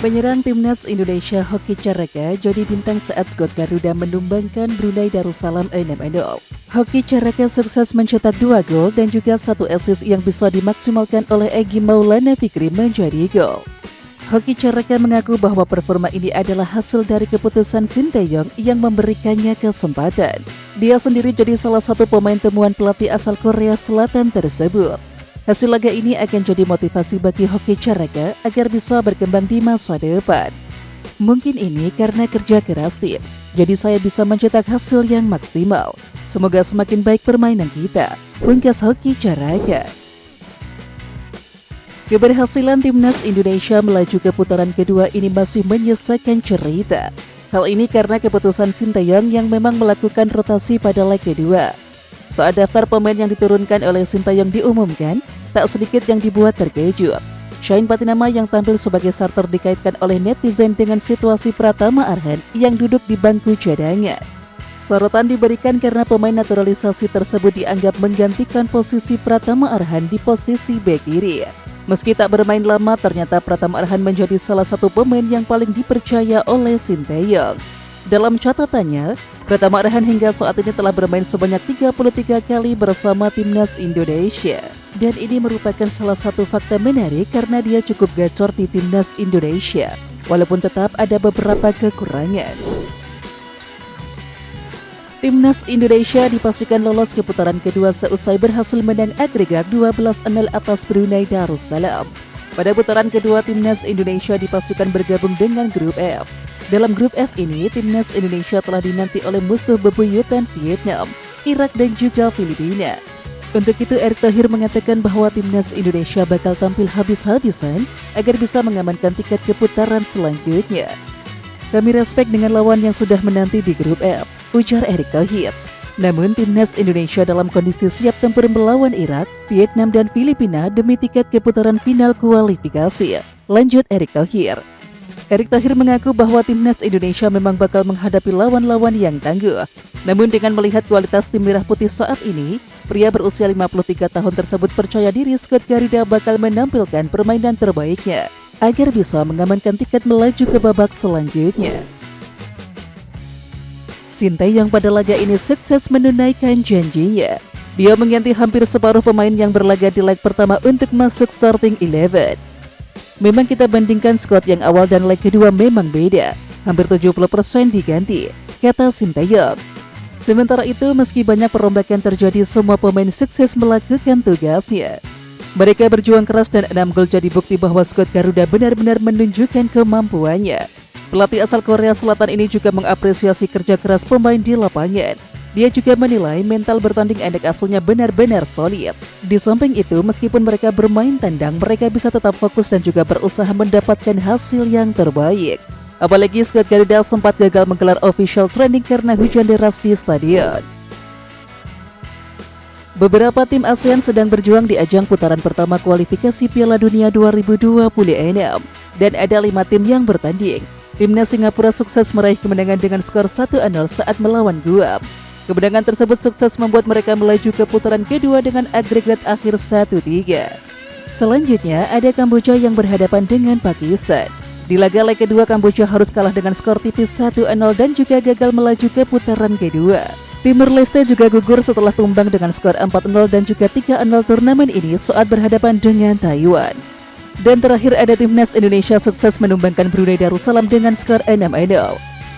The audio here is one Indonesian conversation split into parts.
Penyerang timnas Indonesia Hoki Caraka jadi bintang saat skuad Garuda menumbangkan Brunei Darussalam 6-0. Hoki Caraka sukses mencetak 2 gol dan juga 1 assist yang bisa dimaksimalkan oleh Egy Maulana Fikri menjadi gol. Hoki Caraka mengaku bahwa performa ini adalah hasil dari keputusan Sinteyong yang memberikannya kesempatan. Dia sendiri jadi salah satu pemain temuan pelatih asal Korea Selatan tersebut. Hasil laga ini akan jadi motivasi bagi Hoki Caraka agar bisa berkembang di masa depan. Mungkin ini karena kerja keras tim, jadi saya bisa mencetak hasil yang maksimal. Semoga semakin baik permainan kita, ungkas Hoki Caraka. Keberhasilan timnas Indonesia melaju ke putaran kedua ini masih menyisakan cerita. Hal ini karena keputusan Sinteyong yang memang melakukan rotasi pada leg kedua. Saat daftar pemain yang diturunkan oleh Sinteyong diumumkan, tak sedikit yang dibuat terkejut. Shane Patinama yang tampil sebagai starter dikaitkan oleh netizen dengan situasi Pratama Arhan yang duduk di bangku cadangan. Sorotan diberikan karena pemain naturalisasi tersebut dianggap menggantikan posisi Pratama Arhan di posisi bek kiri. Meski tak bermain lama, ternyata Pratama Arhan menjadi salah satu pemain yang paling dipercaya oleh Sinteyong. Dalam catatannya, Pratama Arhan hingga saat ini telah bermain sebanyak 33 kali bersama timnas Indonesia. Dan ini merupakan salah satu fakta menarik karena dia cukup gacor di timnas Indonesia, walaupun tetap ada beberapa kekurangan. Timnas Indonesia dipastikan lolos ke putaran kedua seusai berhasil menang agregat 12-0 atas Brunei Darussalam. Pada putaran kedua, timnas Indonesia dipastikan bergabung dengan grup F. Dalam grup F ini, timnas Indonesia telah dinanti oleh musuh bebuyutan Vietnam, Irak dan juga Filipina. Untuk itu, Erick Thohir mengatakan bahwa timnas Indonesia bakal tampil habis-habisan agar bisa mengamankan tiket ke putaran selanjutnya. Kami respek dengan lawan yang sudah menanti di grup F, ujar Erick Thohir. Namun, timnas Indonesia dalam kondisi siap tempur melawan Irak, Vietnam dan Filipina demi tiket ke putaran final kualifikasi, lanjut Erick Thohir. Erick Thohir mengaku bahwa timnas Indonesia memang bakal menghadapi lawan-lawan yang tangguh. Namun dengan melihat kualitas tim Merah Putih saat ini, pria berusia 53 tahun tersebut percaya diri skuad Garuda bakal menampilkan permainan terbaiknya agar bisa mengamankan tiket melaju ke babak selanjutnya. Sinteyong pada laga ini sukses menunaikan janjinya. Dia mengganti hampir separuh pemain yang berlaga di leg pertama untuk masuk starting 11. Memang kita bandingkan skuad yang awal dan leg kedua memang beda, hampir 70% diganti, kata Sinteyong. Sementara itu, meski banyak perombakan terjadi, semua pemain sukses melakukan tugasnya. Mereka berjuang keras dan 6 gol jadi bukti bahwa skuad Garuda benar-benar menunjukkan kemampuannya. Pelatih asal Korea Selatan ini juga mengapresiasi kerja keras pemain di lapangan. Dia juga menilai mental bertanding anak asuhnya benar-benar solid. Di samping itu, meskipun mereka bermain tandang, mereka bisa tetap fokus dan juga berusaha mendapatkan hasil yang terbaik. Apalagi skuad Garuda sempat gagal menggelar official training karena hujan deras di stadion. Beberapa tim ASEAN sedang berjuang di ajang putaran pertama kualifikasi Piala Dunia 2026 dan ada 5 tim yang bertanding. Timnas Singapura sukses meraih kemenangan dengan skor 1-0 saat melawan Guam. Kemenangan tersebut sukses membuat mereka melaju ke putaran kedua dengan agregat akhir 1-3. Selanjutnya ada Kamboja yang berhadapan dengan Pakistan. Di laga leg kedua, Kamboja harus kalah dengan skor tipis 1-0 dan juga gagal melaju ke putaran kedua. Timur Leste juga gugur setelah tumbang dengan skor 4-0 dan juga 3-0 turnamen ini saat berhadapan dengan Taiwan. Dan terakhir ada timnas Indonesia sukses menumbangkan Brunei Darussalam dengan skor 6-0.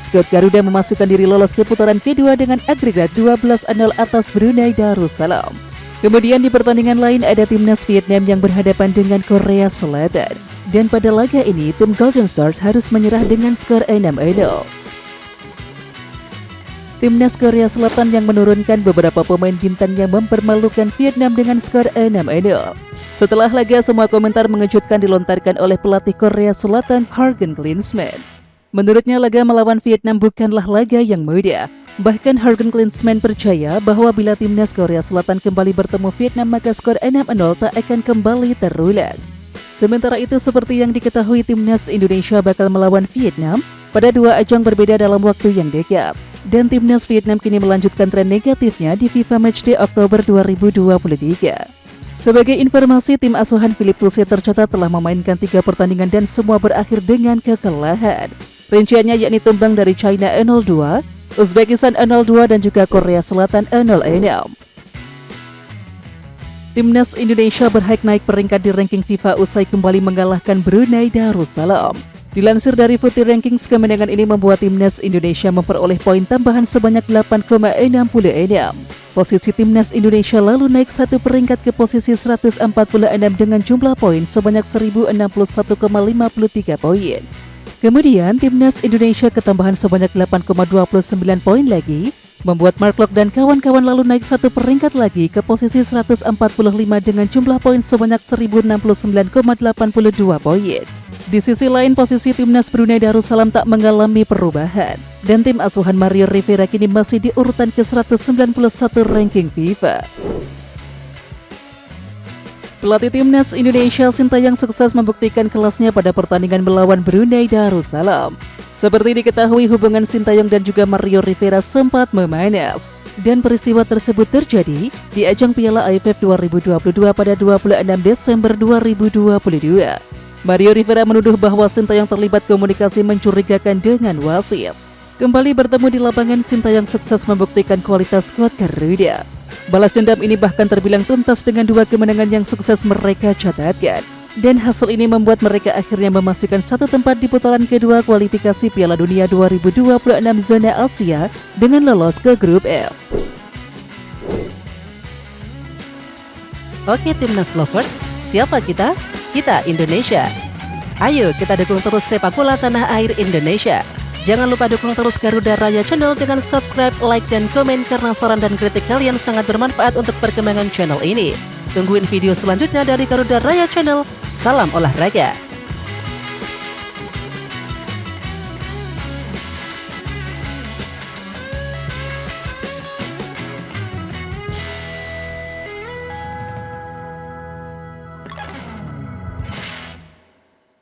Skuad Garuda memasukkan diri lolos ke putaran kedua dengan agregat 12-0 atas Brunei Darussalam. Kemudian di pertandingan lain ada timnas Vietnam yang berhadapan dengan Korea Selatan. Dan pada laga ini, tim Golden Stars harus menyerah dengan skor 6-0. Timnas Korea Selatan yang menurunkan beberapa pemain bintangnya mempermalukan Vietnam dengan skor 6-0. Setelah laga, semua komentar mengejutkan dilontarkan oleh pelatih Korea Selatan, Jurgen Klinsmann. Menurutnya, laga melawan Vietnam bukanlah laga yang mudah. Bahkan Jurgen Klinsmann percaya bahwa bila timnas Korea Selatan kembali bertemu Vietnam, maka skor 6-0 tak akan kembali terulang. Sementara itu, seperti yang diketahui, timnas Indonesia bakal melawan Vietnam pada 2 ajang berbeda dalam waktu yang dekat. Dan timnas Vietnam kini melanjutkan tren negatifnya di FIFA Matchday Oktober 2023. Sebagai informasi, tim asuhan Philippe Toussier tercatat telah memainkan 3 pertandingan dan semua berakhir dengan kekalahan. Rinciannya yakni tumbang dari China 0-2, Uzbekistan 0-2 dan juga Korea Selatan 0-6. Timnas Indonesia berhak naik peringkat di ranking FIFA usai kembali mengalahkan Brunei Darussalam. Dilansir dari Footy Rankings, kemenangan ini membuat Timnas Indonesia memperoleh poin tambahan sebanyak 8,66. Posisi Timnas Indonesia lalu naik 1 peringkat ke posisi 146 dengan jumlah poin sebanyak 1061,53 poin. Kemudian Timnas Indonesia ketambahan sebanyak 8,29 poin lagi, membuat Mark Locke dan kawan-kawan lalu naik 1 peringkat lagi ke posisi 145 dengan jumlah poin sebanyak 1069,82 poin. Di sisi lain, posisi Timnas Brunei Darussalam tak mengalami perubahan, dan tim asuhan Mario Rivera kini masih di urutan ke-191 ranking FIFA. Pelatih Timnas Indonesia Sintayong sukses membuktikan kelasnya pada pertandingan melawan Brunei Darussalam. Seperti diketahui, hubungan Sintayong dan juga Mario Rivera sempat memanas, dan peristiwa tersebut terjadi di ajang Piala AFF 2022 pada 26 Desember 2022. Mario Rivera menuduh bahwa Sintayong terlibat komunikasi mencurigakan dengan wasit. Kembali bertemu di lapangan, Sintayong sukses membuktikan kualitas skuad Garuda. Balas dendam ini bahkan terbilang tuntas dengan 2 kemenangan yang sukses mereka catatkan. Dan hasil ini membuat mereka akhirnya memastikan 1 tempat di putaran kedua kualifikasi Piala Dunia 2026 zona Asia dengan lolos ke grup F. Oke Timnas Lovers, siapa kita? Kita Indonesia. Ayo kita dukung terus sepak bola tanah air Indonesia. Jangan lupa dukung terus Garuda Raya Channel dengan subscribe, like, dan komen karena saran dan kritik kalian sangat bermanfaat untuk perkembangan channel ini. Tungguin video selanjutnya dari Garuda Raya Channel. Salam olahraga.